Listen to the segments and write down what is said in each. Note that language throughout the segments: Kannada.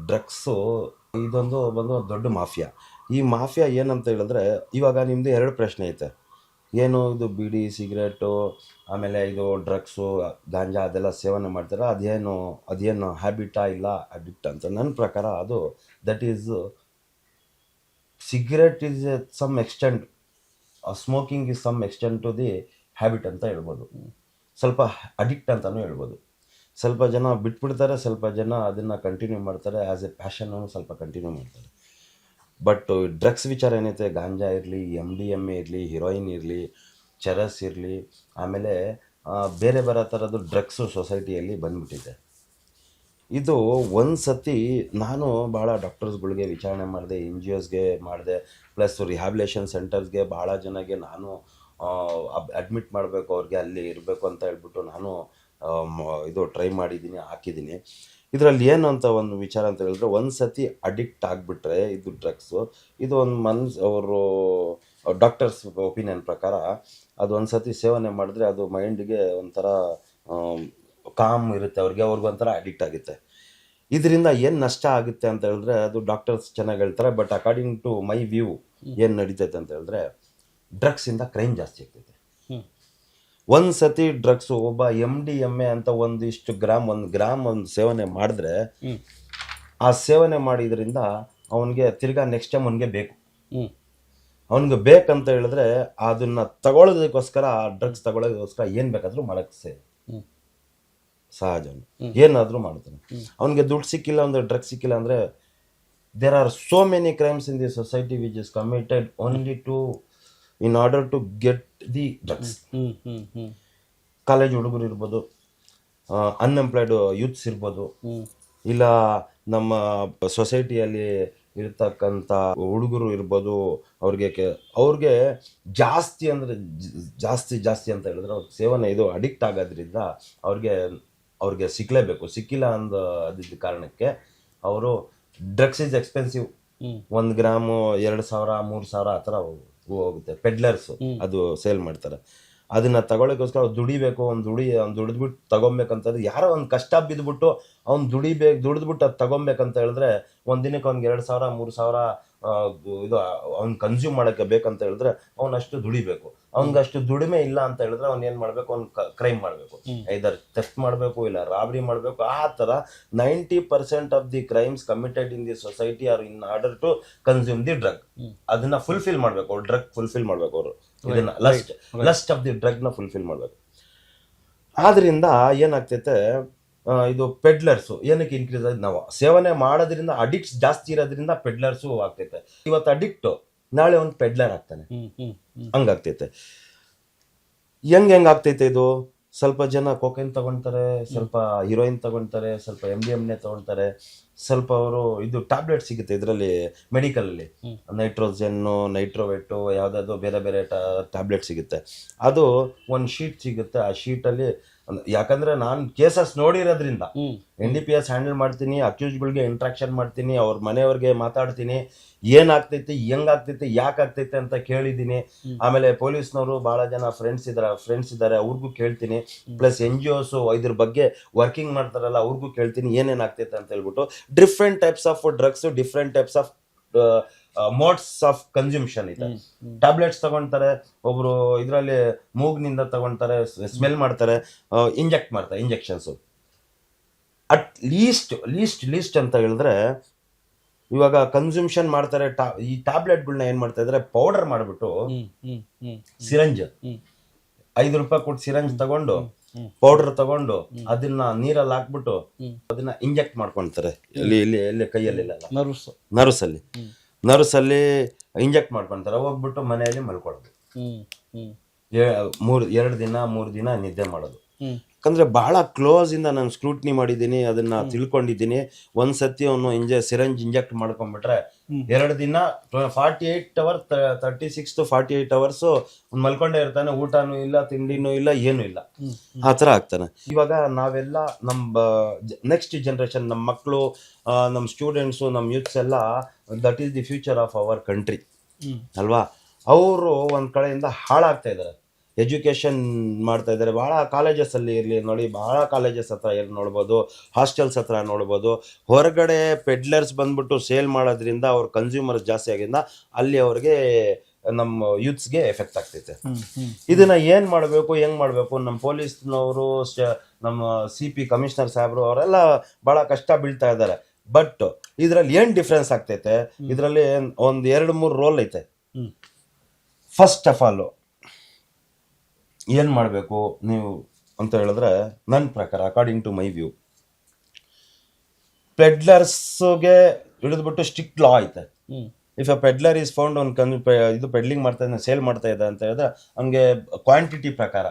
ಡ್ರಗ್ಸು ಇದೊಂದು ಬಂದು ದೊಡ್ಡ ಮಾಫಿಯಾ. ಈ ಮಾಫಿಯಾ ಏನಂತ ಹೇಳಿದ್ರೆ, ಇವಾಗ ನಿಮ್ಮದು ಎರಡು ಪ್ರಶ್ನೆ ಐತೆ. ಏನು ಇದು ಬೀಡಿ ಸಿಗರೇಟು ಆಮೇಲೆ ಇದು ಡ್ರಗ್ಸು ಗಾಂಜಾ ಅದೆಲ್ಲ ಸೇವನೆ ಮಾಡ್ತಾರೆ, ಅದೇನು ಹ್ಯಾಬಿಟಾ ಇಲ್ಲ ಅಡಿಕ್ಟ್ ಅಂತ. ನನ್ನ ಪ್ರಕಾರ ಅದು that is cigarette is some extent, smoking is some extent to the habit ಅಂತ ಹೇಳ್ಬೋದು, ಸ್ವಲ್ಪ ಅಡಿಕ್ಟ್ ಅಂತಲೂ ಹೇಳ್ಬೋದು. ಸ್ವಲ್ಪ ಜನ ಬಿಟ್ಬಿಡ್ತಾರೆ, ಸ್ವಲ್ಪ ಜನ ಅದನ್ನು ಕಂಟಿನ್ಯೂ ಮಾಡ್ತಾರೆ, ಆ್ಯಸ್ ಎ ಪ್ಯಾಷನ್ನು ಸ್ವಲ್ಪ ಕಂಟಿನ್ಯೂ ಮಾಡ್ತಾರೆ. ಬಟ್ ಡ್ರಗ್ಸ್ ವಿಚಾರ ಏನೈತೆ, ಗಾಂಜಾ ಇರಲಿ, MDMA ಇರಲಿ, ಹಿರೋಯಿನ್ ಇರಲಿ, ಚರಸ್ ಇರಲಿ, ಆಮೇಲೆ ಬೇರೆ ಬೇರೆ ಥರದ್ದು ಡ್ರಗ್ಸು ಸೊಸೈಟಿಯಲ್ಲಿ ಬಂದ್ಬಿಟ್ಟಿದೆ. ಇದು ಒಂದು ಸತಿ ನಾನು ಭಾಳ ಡಾಕ್ಟರ್ಸ್ಗಳಿಗೆ ವಿಚಾರಣೆ ಮಾಡಿದೆ, NGOಸ್ಗೆ ಮಾಡಿದೆ, ಪ್ಲಸ್ ರಿಹ್ಯಾಬಿಲೇಷನ್ ಸೆಂಟರ್ಸ್ಗೆ ಭಾಳ ಜನಗೆ ನಾನು ಅಡ್ಮಿಟ್ ಮಾಡಬೇಕು, ಅವ್ರಿಗೆ ಅಲ್ಲಿ ಇರಬೇಕು ಅಂತ ಹೇಳ್ಬಿಟ್ಟು ನಾನು ಇದು ಟ್ರೈ ಮಾಡಿದ್ದೀನಿ, ಹಾಕಿದ್ದೀನಿ. ಇದರಲ್ಲಿ ಏನು ಅಂತ ಒಂದು ವಿಚಾರ ಅಂತ ಹೇಳಿದ್ರೆ, ಒಂದು ಸತಿ ಅಡಿಕ್ಟ್ ಆಗಿಬಿಟ್ರೆ ಇದು ಡ್ರಗ್ಸು, ಇದು ಒಂದು ಅವರು ಡಾಕ್ಟರ್ಸ್ ಒಪಿನಿಯನ್ ಪ್ರಕಾರ ಅದು ಒಂದು ಸತಿ ಸೇವನೆ ಮಾಡಿದ್ರೆ ಅದು ಮೈಂಡ್ಗೆ ಒಂಥರ ಕಾಮ್ ಇರುತ್ತೆ, ಅವ್ರಿಗೊಂಥರ ಅಡಿಕ್ಟ್ ಆಗುತ್ತೆ. ಇದರಿಂದ ಏನು ನಷ್ಟ ಆಗುತ್ತೆ ಅಂತ ಹೇಳಿದ್ರೆ ಅದು ಡಾಕ್ಟರ್ಸ್ ಚೆನ್ನಾಗಿ ಹೇಳ್ತಾರೆ. But according to my view ಏನು ನಡೀತೈತೆ ಅಂತ ಹೇಳಿದ್ರೆ, ಡ್ರಗ್ಸಿಂದ ಕ್ರೈಮ್ ಜಾಸ್ತಿ ಆಗ್ತೈತೆ. ಒಂದು ಸತಿ ಡ್ರಗ್ಸು ಒಬ್ಬ MDMA ಅಂತ ಒಂದಿಷ್ಟು ಒಂದು ಗ್ರಾಮ್ ಸೇವನೆ ಮಾಡಿದ್ರೆ ಆ ಸೇವನೆ ಮಾಡಿದ್ರಿಂದ ಅವನಿಗೆ ತಿರ್ಗಾ ನೆಕ್ಸ್ಟ್ ಟೈಮ್ ಅವನಿಗೆ ಬೇಕಂತ ಹೇಳಿದ್ರೆ ಅದನ್ನ ತಗೊಳ್ಳೋದಕ್ಕೋಸ್ಕರ, ಡ್ರಗ್ಸ್ ತಗೊಳ್ಳೋದಕ್ಕೋಸ್ಕರ ಏನು ಬೇಕಾದರೂ ಮಾಡೋಕ್ಕೆ ಸಹಜ, ಏನಾದರೂ ಮಾಡ್ತಾನೆ. ಅವನಿಗೆ ದುಡ್ಡು ಸಿಕ್ಕಿಲ್ಲ ಅಂದ್ರೆ, ಡ್ರಗ್ಸ್ ಸಿಕ್ಕಿಲ್ಲ ಅಂದರೆ, there are so many crimes in the society which is committed only to in order to get the drugs. College ಹುಡುಗರು ಇರ್ಬೋದು, ಅನ್ಎಂಪ್ಲಾಯ್ಡ್ ಯೂತ್ಸ್ ಇರ್ಬೋದು, ಇಲ್ಲ ನಮ್ಮ ಸೊಸೈಟಿಯಲ್ಲಿ ಇರ್ತಕ್ಕಂಥ ಹುಡುಗರು ಇರ್ಬೋದು, ಅವ್ರಿಗೆ ಜಾಸ್ತಿ ಅಂದರೆ ಜಾಸ್ತಿ ಅಂತ ಹೇಳಿದ್ರೆ ಅವ್ರ ಸೇವನೆ ಇದು ಅಡಿಕ್ಟ್ ಆಗೋದ್ರಿಂದ ಅವ್ರಿಗೆ ಸಿಕ್ಕಲೇಬೇಕು. ಸಿಕ್ಕಿಲ್ಲ ಅದಿದ್ದ ಕಾರಣಕ್ಕೆ ಅವರು ಡ್ರಗ್ಸ್ ಇಸ್ ಎಕ್ಸ್ಪೆನ್ಸಿವ್. 1 ಗ್ರಾಮು 2,000 3,000 ಆ ಥರ ಹೋಗುತ್ತೆ. ಪೆಡ್ಲರ್ಸು ಅದು ಸೇಲ್ ಮಾಡ್ತಾರೆ. ಅದನ್ನ ತಗೊಳ್ಳೋಕ್ಕೋಸ್ಕರ ಅವ್ರು ದುಡಿಬೇಕು, ದುಡಿದ್ಬಿಟ್ಟು ತಗೊಬೇಕಂತಂದ್ರೆ, ಯಾರೋ ಒಂದು ಕಷ್ಟ ಬಿದ್ದುಬಿಟ್ಟು ಅವ್ನು ದುಡಿದ್ಬಿಟ್ಟು ಅದು ತಗೊಬೇಕಂತ ಹೇಳಿದ್ರೆ ಒಂದಿನಕ್ಕೆ ಅವ್ನಿಗೆ 2,000 3,000 ಇದು ಅವ್ನು ಕನ್ಸ್ಯೂಮ್ ಮಾಡೋಕ್ಕೆ ಬೇಕಂತ ಹೇಳಿದ್ರೆ ಅವನಷ್ಟು ದುಡಿಬೇಕು. ಅವ್ನಿಗಷ್ಟು ದುಡಿಮೆ ಇಲ್ಲ ಅಂತ ಹೇಳಿದ್ರೆ ಅವ್ನು ಏನು ಮಾಡಬೇಕು, ಅವ್ನು ಕ್ರೈಮ್ ಮಾಡಬೇಕು, ಐದರ್ ಥೆಫ್ಟ್ ಮಾಡಬೇಕು, ಇಲ್ಲ ರಾಬರಿ ಮಾಡಬೇಕು. ಆ ಥರ 90% of the crimes committed in the society are in order to consume the drug. ಅದನ್ನ ಫುಲ್ಫಿಲ್ ಮಾಡಬೇಕು, ಅವ್ರು ಡ್ರಗ್ ಫುಲ್ಫಿಲ್ ಮಾಡಬೇಕು, ಅವರು ಇದನ್ನ ಲಸ್ಟ್ ಆಫ್ ದಿ ಡ್ರಗ್ನ ಫುಲ್ಫಿಲ್ ಮಾಡಬೇಕು. ಆದ್ರಿಂದ ಏನಾಗ್ತೈತೆ, ಇದು ಪೆಡ್ಲರ್ಸು ಏನಕ್ಕೆ ಇನ್ಕ್ರೀಸ್ ಆಗಿದೆ, ನಾವು ಸೇವನೆ ಮಾಡೋದ್ರಿಂದ ಅಡಿಕ್ಟ್ಸ್ ಜಾಸ್ತಿ ಇರೋದ್ರಿಂದ ಪೆಡ್ಲರ್ಸು ಆಗ್ತೈತೆ. ಇವತ್ತು ಅಡಿಕ್ಟು, ನಾಳೆ ಒಂದು ಪೆಡ್ಲರ್ ಆಗ್ತಾನೆ, ಹಂಗಾಗ್ತೈತೆ. ಹೆಂಗಾಗ್ತೈತೆ ಇದು, ಸ್ವಲ್ಪ ಜನ ಕೋಕೈನ್ ತಗೊಳ್ತಾರೆ, ಸ್ವಲ್ಪ ಹೀರೋಯಿನ್ ತಗೊಳ್ತಾರೆ, ಸ್ವಲ್ಪ MDMA ತಗೊಳ್ತಾರೆ, ಸ್ವಲ್ಪ ಅವರು ಇದು ಟ್ಯಾಬ್ಲೆಟ್ ಸಿಗುತ್ತೆ ಇದರಲ್ಲಿ ಮೆಡಿಕಲಲ್ಲಿ, ನೈಟ್ರೋಜನ್ನು, ನೈಟ್ರೋವೆಟ್ಟು, ಯಾವುದಾದ್ರು ಬೇರೆ ಬೇರೆ ಟ್ಯಾಬ್ಲೆಟ್ ಸಿಗುತ್ತೆ. ಅದು ಒಂದು ಶೀಟ್ ಸಿಗುತ್ತೆ. ಆ ಶೀಟಲ್ಲಿ, ಯಾಕಂದ್ರೆ ನಾನು ಕೇಸಸ್ ನೋಡಿರೋದ್ರಿಂದ NDPS ಹ್ಯಾಂಡಲ್ ಮಾಡ್ತೀನಿ, ಅಕ್ಯೂಸ್ಗಳಿಗೆ ಇಂಟ್ರಾಕ್ಷನ್ ಮಾಡ್ತೀನಿ, ಅವ್ರ ಮನೆಯವ್ರಿಗೆ ಮಾತಾಡ್ತೀನಿ, ಏನಾಗ್ತೈತಿ, ಹೆಂಗಾಗ್ತೈತಿ, ಯಾಕಾಗ್ತೈತೆ ಅಂತ ಕೇಳಿದ್ದೀನಿ. ಆಮೇಲೆ ಪೊಲೀಸ್ನವರು ಭಾಳ ಜನ ಫ್ರೆಂಡ್ಸ್ ಇದ್ದಾರೆ, ಅವ್ರಿಗೂ ಕೇಳ್ತೀನಿ. ಪ್ಲಸ್ NGOs ಇದ್ರ ಬಗ್ಗೆ ವರ್ಕಿಂಗ್ ಮಾಡ್ತಾರಲ್ಲ, ಅವ್ರಿಗೂ ಕೇಳ್ತೀನಿ ಏನೇನಾಗ್ತೈತೆ ಅಂತ ಹೇಳ್ಬಿಟ್ಟು. Different types of drugs, different types of modes of consumption ಇದೆ. ಟ್ಯಾಬ್ಲೆಟ್ಸ್ ತಗೊಳ್ತಾರೆ, ಒಬ್ರು ಇದರಲ್ಲಿ ಮೂಗ್ನಿಂದ ತಗೊಳ್ತಾರೆ, ಸ್ಮೆಲ್ ಮಾಡ್ತಾರೆ, ಇಂಜೆಕ್ಟ್ ಮಾಡ್ತಾರೆ, ಇಂಜೆಕ್ಷನ್ಸು. ಅಟ್ ಲೀಸ್ಟ್ ಅಂತ ಹೇಳಿದ್ರೆ, ಇವಾಗ ಕನ್ಸ್ಯೂಮ್ಷನ್ ಮಾಡ್ತಾರೆ. ಈ ಟ್ಯಾಬ್ಲೆಟ್ಗಳನ್ನ ಏನ್ ಮಾಡ್ತಾ ಇದ್ದಾರೆ, ಪೌಡರ್ ಮಾಡಿಬಿಟ್ಟು ಸಿರಂಜ್, 5 ರೂಪಾಯಿ ಕೊಟ್ಟು ಸಿರಂಜ್ ತಗೊಂಡು, ಪೌಡರ್ ತಗೊಂಡು ಅದನ್ನ ನೀರಲ್ಲಿ ಹಾಕ್ಬಿಟ್ಟು ಅದನ್ನ ಇಂಜೆಕ್ಟ್ ಮಾಡ್ಕೊಂತಾರೆ. ಇಲ್ಲಿ ಕೈಯಲ್ಲಿ ನರ್ವ್ಸ್ ಅಲ್ಲಿ ಇಂಜೆಕ್ಟ್ ಮಾಡ್ಕೊಂತಾರೆ. ಹೋಗ್ಬಿಟ್ಟು ಮನೆಯಲ್ಲಿ ಮಲ್ಕೊಳ್ಳೋದು, 2 ದಿನ 3 ದಿನ ನಿದ್ದೆ ಮಾಡೋದು. ಯಾಕಂದ್ರೆ ಬಹಳ ಕ್ಲೋಸ್ ಇಂದ ನಾನು ಸ್ಕ್ರೂಟ್ನಿ ಮಾಡಿದ್ದೀನಿ, ಅದನ್ನ ತಿಳ್ಕೊಂಡಿದ್ದೀನಿ. ಒಂದ್ಸತಿ ಅವನು ಸಿರಂಜ್ ಇಂಜೆಕ್ಟ್ ಮಾಡ್ಕೊಂಡ್ಬಿಟ್ರೆ 2 ದಿನ 48 ಅವರ್ 36 to 48 ಅವರ್ಸ್ ಮಲ್ಕೊಂಡೇ ಇರ್ತಾನೆ. ಊಟನೂ ಇಲ್ಲ, ತಿಂಡಿನೂ ಇಲ್ಲ, ಏನೂ ಇಲ್ಲ, ಆ ಥರ ಆಗ್ತಾನೆ. ಇವಾಗ ನಾವೆಲ್ಲ ನಮ್ಮ ನೆಕ್ಸ್ಟ್ ಜನರೇಷನ್, ನಮ್ಮ ಮಕ್ಕಳು, ನಮ್ಮ ಸ್ಟೂಡೆಂಟ್ಸು, ನಮ್ಮ ಯೂತ್ಸ್ ಎಲ್ಲ, that is the future of our country ಅಲ್ವಾ. ಅವರು ಒಂದ್ ಕಡೆಯಿಂದ ಹಾಳಾಗ್ತಾ ಇದ್ದಾರೆ. ಎಜುಕೇಷನ್ ಮಾಡ್ತಾ ಇದ್ದಾರೆ. ಭಾಳ ಕಾಲೇಜಸ್ಸಲ್ಲಿ ಇರಲಿ ನೋಡಿ, ಭಾಳ ಕಾಲೇಜಸ್ ಹತ್ರ ನೋಡ್ಬೋದು, ಹಾಸ್ಟೆಲ್ಸ್ ಹತ್ರ ನೋಡ್ಬೋದು. ಹೊರಗಡೆ ಪೆಡ್ಲರ್ಸ್ ಬಂದ್ಬಿಟ್ಟು ಸೇಲ್ ಮಾಡೋದ್ರಿಂದ ಅವ್ರ ಕನ್ಸ್ಯೂಮರ್ಸ್ ಜಾಸ್ತಿ ಆಗಿಂದ ಅಲ್ಲಿ ಅವ್ರಿಗೆ ನಮ್ಮ ಯೂತ್ಸ್ಗೆ ಎಫೆಕ್ಟ್ ಆಗ್ತೈತೆ. ಇದನ್ನ ಏನು ಮಾಡಬೇಕು, ಹೆಂಗೆ ಮಾಡಬೇಕು, ನಮ್ಮ ಪೊಲೀಸ್ನವರು, ನಮ್ಮ CP ಕಮಿಷನರ್ ಸಾಹೇಬರು ಅವರೆಲ್ಲ ಭಾಳ ಕಷ್ಟ ಬೀಳ್ತಾ ಇದ್ದಾರೆ. ಬಟ್ ಇದರಲ್ಲಿ ಏನು ಡಿಫ್ರೆನ್ಸ್ ಆಗ್ತೈತೆ, ಇದರಲ್ಲಿ ಒಂದು 2-3 ರೋಲ್ ಐತೆ. ಫಸ್ಟ್ ಆಫ್ ಆಲ್ ಏನು ಮಾಡಬೇಕು ನೀವು ಅಂತ ಹೇಳಿದ್ರೆ, ನನ್ನ ಪ್ರಕಾರ ಅಕಾರ್ಡಿಂಗ್ ಟು ಮೈ ವ್ಯೂ, ಪೆಡ್ಲರ್ಸ್ಗೆ ಹಿಡಿದ್ಬಿಟ್ಟು ಸ್ಟ್ರಿಕ್ಟ್ ಲಾ ಐತೆ. If a pedlar is found ಇದು ಪೆಡ್ಲಿಂಗ್ ಮಾಡ್ತಾ ಇದ್ದಾನೆ, ಸೇಲ್ ಮಾಡ್ತಾ ಇದೆ ಅಂತ ಹೇಳಿದ್ರೆ ಅವ್ನಿಗೆ ಕ್ವಾಂಟಿಟಿ ಪ್ರಕಾರ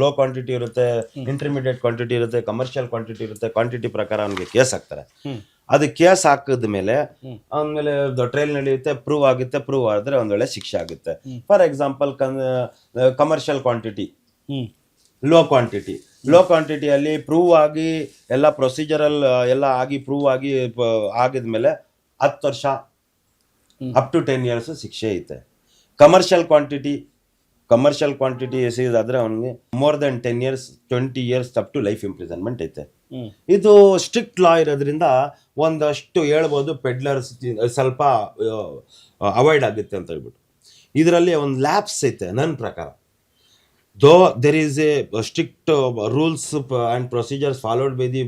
ಲೋ ಕ್ವಾಂಟಿಟಿ ಇರುತ್ತೆ, ಇಂಟರ್ಮೀಡಿಯೇಟ್ ಕ್ವಾಂಟಿಟಿ ಇರುತ್ತೆ, ಕಮರ್ಷಿಯಲ್ ಕ್ವಾಂಟಿಟಿ ಇರುತ್ತೆ. ಕ್ವಾಂಟಿಟಿ ಪ್ರಕಾರ ಅವ್ನಿಗೆ ಕೇಸ್ ಹಾಕ್ತಾರೆ. ಅದು ಕೇಸ್ ಹಾಕಿದ ಮೇಲೆ ಆಮೇಲೆ ಟ್ರಯಲ್ ನಡೆಯುತ್ತೆ, ಪ್ರೂವ್ ಆಗುತ್ತೆ. ಪ್ರೂವ್ ಆದ್ರೆ ಒಂದ್ ವೇಳೆ ಶಿಕ್ಷೆ ಆಗುತ್ತೆ. For example commercial quantity, low ಕ್ವಾಂಟಿಟಿಯಲ್ಲಿ ಪ್ರೂವ್ ಆಗಿ ಎಲ್ಲ ಪ್ರೊಸೀಜರಲ್ ಎಲ್ಲ ಆಗಿ ಪ್ರೂವ್ ಆಗಿ ಆಗಿದ್ಮೇಲೆ 10 ವರ್ಷ ಅಪ್ ಟು 10 years ಶಿಕ್ಷೆ ಐತೆ. ಕಮರ್ಷಿಯಲ್ ಕ್ವಾಂಟಿಟಿ ಎಸೆಯೋದಾದ್ರೆ ಅವನಿಗೆ more than 10 years 20 years up to life imprisonment ಐತೆ. ಇದು ಸ್ಟ್ರಿಕ್ಟ್ ಲಾ ಇರೋದ್ರಿಂದ ಒಂದಷ್ಟು ಹೇಳ್ಬೋದು ಪೆಡ್ಲರ್ಸ್ ಸ್ವಲ್ಪ ಅವಾಯ್ಡ್ ಆಗುತ್ತೆ ಅಂತ ಹೇಳ್ಬಿಟ್ಟು. ಇದರಲ್ಲಿ ಒಂದು ಲ್ಯಾಪ್ಸ್ ಐತೆ ನನ್ನ ಪ್ರಕಾರ. Though there is a strict rules and procedures followed by the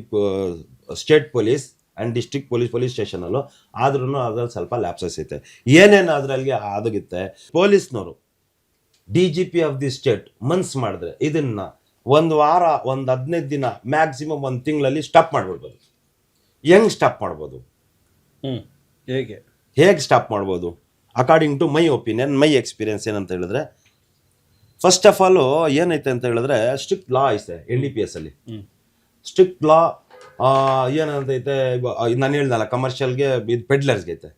state police and district police ಸ್ಟೇಷನಲ್ಲೂ, ಆದ್ರೂ ಅದ್ರಲ್ಲಿ ಸ್ವಲ್ಪ ಲ್ಯಾಪ್ಸಸ್ ಐತೆ. ಏನೇನು ಅದರಲ್ಲಿ ಆಗುತ್ತೆ, ಪೊಲೀಸ್ನವರು DGP ಆಫ್ ದಿ ಸ್ಟೇಟ್ ಮನ್ಸ್ ಮಾಡಿದ್ರೆ ಇದನ್ನ 1 ವಾರ, 15 ದಿನ, ಮ್ಯಾಕ್ಸಿಮಮ್ 1 ತಿಂಗಳಲ್ಲಿ ಸ್ಟಾಪ್ ಮಾಡ್ಬಿಡ್ಬೋದು. ಹೆಂಗ್ ಸ್ಟಾಪ್ ಮಾಡ್ಬೋದು, ಹೇಗೆ ಸ್ಟಾಪ್ ಮಾಡ್ಬೋದು according to my opinion, my experience ಏನಂತ ಹೇಳಿದ್ರೆ, ಫಸ್ಟ್ ಆಫ್ ಆಲ್ ಏನೈತೆ ಅಂತ ಹೇಳಿದ್ರೆ ಸ್ಟ್ರಿಕ್ಟ್ ಲಾ ಐತೆ NDPS ಅಲ್ಲಿ. ಸ್ಟ್ರಿಕ್ಟ್ ಲಾ ಏನಂತೈತೆ, ನಾನು ಹೇಳ್ದಲ್ಲ ಕಮರ್ಷಿಯಲ್ಗೆ, ಇದು ಪೆಡ್ಲರ್ಸ್ಗೆ ಐತೆ,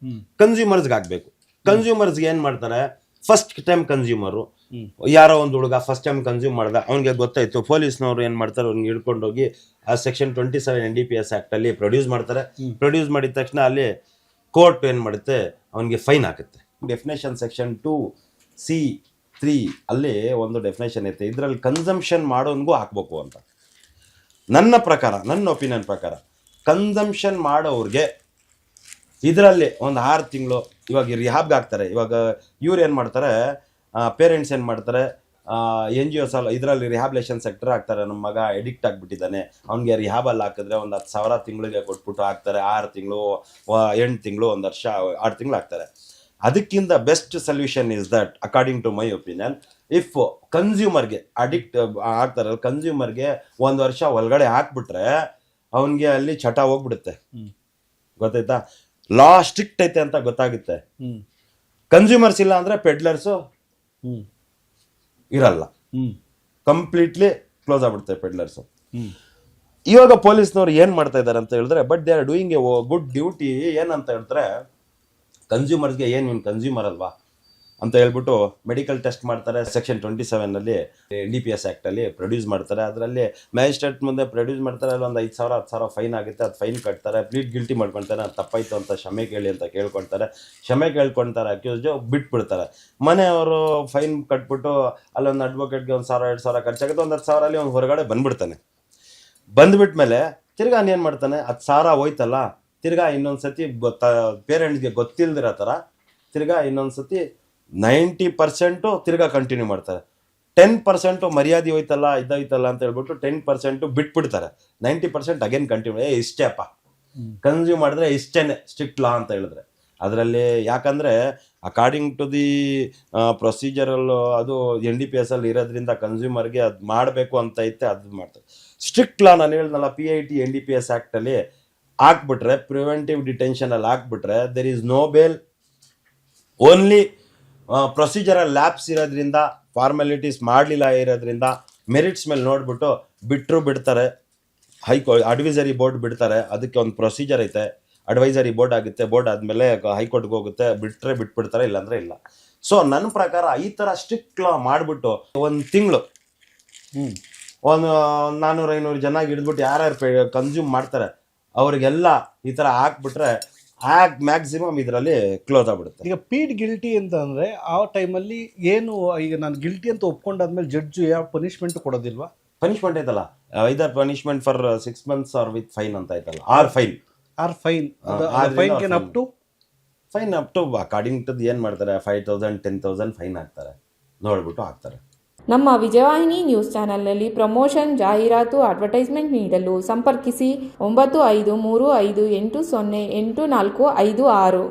ಕನ್ಸ್ಯೂಮರ್ಸ್ಗೆ ಆಗ್ಬೇಕು. ಕನ್ಸ್ಯೂಮರ್ಸ್ಗೆ ಏನು ಮಾಡ್ತಾರೆ, ಫಸ್ಟ್ ಟೈಮ್ ಕನ್ಸ್ಯೂಮರು ಯಾರೋ ಒಂದು ಹುಡುಗ ಫಸ್ಟ್ ಟೈಮ್ ಕನ್ಸ್ಯೂಮ್ ಮಾಡ್ದ, ಅವ್ನಿಗೆ ಗೊತ್ತಾಯ್ತು. ಪೊಲೀಸ್ನವರು ಏನು ಮಾಡ್ತಾರೆ, ಅವ್ನಿಗೆ ಹಿಡ್ಕೊಂಡೋಗಿ ಆ ಸೆಕ್ಷನ್ 27 NDPS ಆ್ಯಕ್ಟ್ ಅಲ್ಲಿ ಪ್ರೊಡ್ಯೂಸ್ ಮಾಡ್ತಾರೆ. ಪ್ರೊಡ್ಯೂಸ್ ಮಾಡಿದ ತಕ್ಷಣ ಅಲ್ಲಿ ಕೋರ್ಟ್ ಏನು ಮಾಡುತ್ತೆ, ಅವನಿಗೆ ಫೈನ್ ಹಾಕುತ್ತೆ. ಡೆಫಿನೇಷನ್ ಸೆಕ್ಷನ್ 2C3 ಅಲ್ಲಿ ಒಂದು ಡೆಫಿನೇಷನ್ ಐತೆ, ಇದರಲ್ಲಿ ಕನ್ಸಂಪ್ಷನ್ ಮಾಡೋನ್ಗೂ ಹಾಕ್ಬೇಕು ಅಂತ. ನನ್ನ ಪ್ರಕಾರ, ನನ್ನ ಒಪಿನಿಯನ್ ಪ್ರಕಾರ, ಕನ್ಸಂಪ್ಷನ್ ಮಾಡೋವ್ರಿಗೆ ಇದರಲ್ಲಿ ಒಂದು 6 ತಿಂಗಳು ಇವಾಗ ರಿಹಾಬ್ಗೆ ಹಾಕ್ತಾರೆ. ಇವಾಗ ಇವ್ರು ಏನು ಮಾಡ್ತಾರೆ, ಪೇರೆಂಟ್ಸ್ ಏನು ಮಾಡ್ತಾರೆ, NGOs ಇದರಲ್ಲಿ ರಿಹಾಬಿಲೇಷನ್ ಸೆಕ್ಟರ್ ಹಾಕ್ತಾರೆ. ನಮ್ಮ ಮಗ ಎಡಿಕ್ಟ್ ಆಗಿಬಿಟ್ಟಿದ್ದಾನೆ, ಅವ್ನಿಗೆ ರಿಹಾಬಲ್ಲಿ ಹಾಕಿದ್ರೆ ಒಂದು 10,000 ತಿಂಗಳಿಗೆ ಕೊಟ್ಬಿಟ್ಟು ಹಾಕ್ತಾರೆ. 6 ತಿಂಗಳು, 8 ತಿಂಗಳು, 1 ವರ್ಷ, 6 ತಿಂಗಳು ಹಾಕ್ತಾರೆ. ಅದಕ್ಕಿಂತ best solution is that according to my opinion. If ಕನ್ಸ್ಯೂಮರ್ಗೆ ಅಡಿಕ್ಟ್ ಆಗ್ತಾರೆ, ಕನ್ಸ್ಯೂಮರ್ಗೆ 1 ವರ್ಷ ಒಳಗಡೆ ಹಾಕ್ಬಿಟ್ರೆ ಅವನಿಗೆ ಅಲ್ಲಿ ಚಟ ಹೋಗ್ಬಿಡುತ್ತೆ. ಗೊತ್ತಾಯ್ತಾ, ಲಾ ಸ್ಟ್ರಿಕ್ಟ್ ಐತೆ ಅಂತ ಗೊತ್ತಾಗುತ್ತೆ. ಕನ್ಸ್ಯೂಮರ್ಸ್ ಇಲ್ಲ ಅಂದ್ರೆ ಪೆಡ್ಲರ್ಸು ಇರಲ್ಲ, ಕಂಪ್ಲೀಟ್ಲಿ ಕ್ಲೋಸ್ ಆಗ್ಬಿಡುತ್ತೆ ಪೆಡ್ಲರ್ಸು. ಇವಾಗ ಪೊಲೀಸ್ನವ್ರು ಏನ್ ಮಾಡ್ತಾ ಇದಾರೆ ಅಂತ ಹೇಳಿದ್ರೆ, but they are doing A good duty. ಏನಂತ ಹೇಳ್ತಾರೆ, ಕನ್ಸ್ಯೂಮರ್ಸ್ಗೆ ಏನು ನೀನು ಕನ್ಸ್ಯೂಮರ್ ಅಲ್ವಾ ಅಂತ ಹೇಳ್ಬಿಟ್ಟು ಮೆಡಿಕಲ್ ಟೆಸ್ಟ್ ಮಾಡ್ತಾರೆ. ಸೆಕ್ಷನ್ 27 ಅಲ್ಲಿ NDPS ಆ್ಯಕ್ಟ್ ಅಲ್ಲಿ ಪ್ರೊಡ್ಯೂಸ್ ಮಾಡ್ತಾರೆ. ಅದರಲ್ಲಿ ಮ್ಯಾಜಿಸ್ಟ್ರೇಟ್ ಮುಂದೆ ಪ್ರೊಡ್ಯೂಸ್ ಮಾಡ್ತಾರೆ. ಅಲ್ಲಿ ಒಂದು 5,000 10,000 ಫೈನ್ ಆಗುತ್ತೆ. ಅದು ಫೈನ್ ಕಟ್ತಾರೆ, ಪ್ಲೀಡ್ ಗಿಲ್ಟಿ ಮಾಡ್ಕೊಳ್ತಾರೆ, ಅದು ತಪ್ಪಾಯ್ತು ಅಂತ ಕ್ಷಮೆ ಕೇಳಿ ಅಂತ ಕೇಳ್ಕೊಳ್ತಾರೆ. ಕ್ಷಮೆ ಕೇಳ್ಕೊಳ್ತಾರೆ, ಅಕ್ಯೂಸ್ಡ್ ಬಿಟ್ಬಿಡ್ತಾರೆ. ಮನೆಯವರು ಫೈನ್ ಕಟ್ಬಿಟ್ಟು ಅಲ್ಲೊಂದು ಅಡ್ವೊಕೇಟ್ಗೆ 1,000 2,000 ಖರ್ಚಾಗುತ್ತೆ. ಒಂದು 10,000 ಅಲ್ಲಿ ಅವ್ನು ಹೊರಗಡೆ ಬಂದ್ಬಿಡ್ತಾನೆ. ಬಂದ್ಬಿಟ್ಮೇಲೆ ತಿರ್ಗಾ ಏನು ಮಾಡ್ತಾನೆ, 10,000 ಹೋಯ್ತಲ್ಲ, ತಿರ್ಗಾ ಇನ್ನೊಂದ್ಸತಿ ಪೇರೆಂಟ್ಸ್ಗೆ ಗೊತ್ತಿಲ್ದಿರೋ ಥರ ತಿರ್ಗಾ ಇನ್ನೊಂದ್ಸತಿ 90% ತಿರ್ಗಾ ಕಂಟಿನ್ಯೂ ಮಾಡ್ತಾರೆ. 10% ಮರ್ಯಾದೆ ಹೋಯ್ತಲ್ಲ, ಇದಾಯ್ತಲ್ಲ ಅಂತ ಹೇಳ್ಬಿಟ್ಟು 10% ಬಿಟ್ಬಿಡ್ತಾರೆ. 90% ಅಗೇನ್ ಕಂಟಿನ್ಯೂ. ಇಷ್ಟೇ ಅಪ್ಪ, ಕನ್ಸ್ಯೂಮ್ ಮಾಡಿದ್ರೆ ಇಷ್ಟೇನೆ ಸ್ಟ್ರಿಕ್ಟ್ ಲಾ ಅಂತ ಹೇಳಿದ್ರೆ. ಅದರಲ್ಲಿ ಯಾಕಂದರೆ ಅಕಾರ್ಡಿಂಗ್ ಟು ದಿ ಪ್ರೊಸೀಜರಲ್ ಅದು NDPS ಅಲ್ಲಿ ಇರೋದ್ರಿಂದ ಕನ್ಸ್ಯೂಮರ್ಗೆ ಅದು ಮಾಡಬೇಕು ಅಂತ ಐತೆ, ಅದು ಮಾಡ್ತಾರೆ. ಸ್ಟ್ರಿಕ್ಟ್ ಲಾ ನಾನು ಹೇಳಿದ್ನಲ್ಲ, PIT NDPS ಆ್ಯಕ್ಟಲ್ಲಿ ಹಾಕ್ಬಿಟ್ರೆ, ಪ್ರಿವೆಂಟಿವ್ ಡಿಟೆನ್ಷನಲ್ಲಿ ಹಾಕ್ಬಿಟ್ರೆ, there is no bail, only procedural lapse ಇರೋದ್ರಿಂದ, ಫಾರ್ಮಾಲಿಟೀಸ್ ಮಾಡಲಿಲ್ಲ ಇರೋದ್ರಿಂದ ಮೆರಿಟ್ಸ್ ಮೇಲೆ ನೋಡ್ಬಿಟ್ಟು ಬಿಡ್ತಾರೆ. ಅಡ್ವೈಸರಿ ಬೋರ್ಡ್ ಬಿಡ್ತಾರೆ. ಅದಕ್ಕೆ ಒಂದು ಪ್ರೊಸೀಜರ್ ಐತೆ, ಅಡ್ವೈಸರಿ ಬೋರ್ಡ್ ಆಗುತ್ತೆ. ಬೋರ್ಡ್ ಆದಮೇಲೆ ಹೈಕೋರ್ಟ್ಗೆ ಹೋಗುತ್ತೆ. ಬಿಟ್ಬಿಡ್ತಾರೆ, ಇಲ್ಲಾಂದರೆ ಇಲ್ಲ. ಸೊ ನನ್ನ ಪ್ರಕಾರ ಈ ಥರ ಸ್ಟ್ರಿಕ್ಟ್ ಲಾ ಮಾಡಿಬಿಟ್ಟು 1 ತಿಂಗಳು ಒಂದು 400-500 ಜನ ಹಿಡಿದ್ಬಿಟ್ಟು ಯಾರ್ಯಾರು ಕನ್ಸ್ಯೂಮ್ ಮಾಡ್ತಾರೆ ಅವ್ರಿಗೆಲ್ಲ ಈ ಥರ ಹಾಕ್ಬಿಟ್ರೆ ಮ್ಯಾಕ್ಸಿಮಮ್ ಇದರಲ್ಲಿ ಕ್ಲೋಸ್ ಆಗ್ಬಿಡುತ್ತೆ. ಈಗ ಪೀಡ್ ಗಿಲ್ಟಿ ಅಂತ ಅಂದರೆ ಆ ಟೈಮಲ್ಲಿ ಏನು, ಈಗ ನಾನು ಗಿಲ್ಟಿ ಅಂತ ಒಪ್ಕೊಂಡಾದ್ಮೇಲೆ ಜಡ್ಜು ಯಾವ ಪನಿಷ್ಮೆಂಟ್ ಕೊಡೋದಿಲ್ವಾ? ಪನಿಷ್ಮೆಂಟ್ ಐತಲ್ಲ, either punishment for 6 months or with fine ಅಂತ ಐತಲ್ಲ, or fine fine fine up to fine up to according to ಏನು ಮಾಡ್ತಾರೆ 5,000 10,000 ಫೈನ್ ಹಾಕ್ತಾರೆ, ನೋಡ್ಬಿಟ್ಟು ಹಾಕ್ತಾರೆ. ನಮ್ಮ ವಿಜಯವಾಹಿನಿ ನ್ಯೂಸ್ ಚಾನೆಲ್ನಲ್ಲಿ ಪ್ರಮೋಷನ್, ಜಾಹೀರಾತು, ಅಡ್ವರ್ಟೈಸ್ಮೆಂಟ್ ನೀಡಲು ಸಂಪರ್ಕಿಸಿ 9535808456.